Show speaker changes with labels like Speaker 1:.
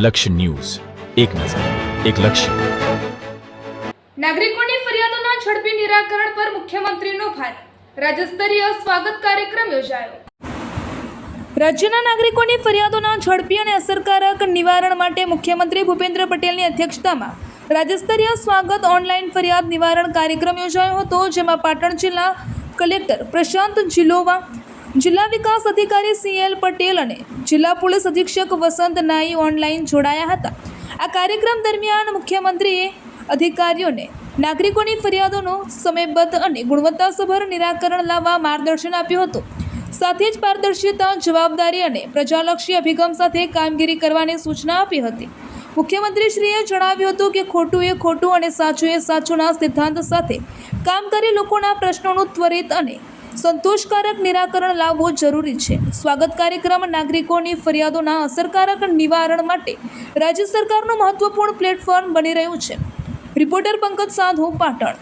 Speaker 1: લક્ષ્ય ન્યૂઝ, એક નજર, એક લક્ષ્ય.
Speaker 2: નાગરિકોની ફરિયાદોના ઝડપી નિરાકરણ પર મુખ્યમંત્રીનો ભાર. રાજ્યસ્તરીય સ્વાગત કાર્યક્રમ યોજાયો. રાજ્યના નાગરિકોની ફરિયાદોના ઝડપી અને અસરકારક નિવારણ માટે મુખ્યમંત્રી ભૂપેન્દ્ર પટેલની અધ્યક્ષતામાં રાજ્યસ્તરીય સ્વાગત ઓનલાઈન ફરિયાદ નિવારણ કાર્યક્રમ યોજાયો હતો, જેમાં પાટણ જિલ્લા કલેક્ટર પ્રશાંત જિલોવા, જિલ્લા વિકાસ અધિકારી CL પટેલ અને જિલ્લા પોલીસ અધિક્ષક વસંત નાઈ ઓનલાઈન જોડાયા હતા. આ કાર્યક્રમ દરમિયાન મુખ્યમંત્રીએ અધિકારીઓને નાગરિકોની ફરિયાદોનું સમયબદ્ધ અને ગુણવત્તાસભર નિરાકરણ લાવવા માર્ગદર્શન આપ્યું હતું. સાથે જ પારદર્શિતા, જવાબદારી અને પ્રજાલક્ષી અભિગમ સાથે કામગીરી કરવાની સૂચના આપી હતી. મુખ્યમંત્રીશ્રીએ જણાવ્યું હતું કે ખોટું એ ખોટું અને સાચું એ સાચુંના સિદ્ધાંત સાથે કામ કરી લોકોના પ્રશ્નોનું ત્વરિત અને સંતોષકારક નિરાકરણ લાવવું જરૂરી છે. સ્વાગત કાર્યક્રમ નાગરિકોની ફરિયાદોના અસરકારક નિવારણ માટે રાજ્ય સરકારનું મહત્વપૂર્ણ પ્લેટફોર્મ બની રહ્યું છે. રિપોર્ટર પંકજ સાધુ, પાટણ.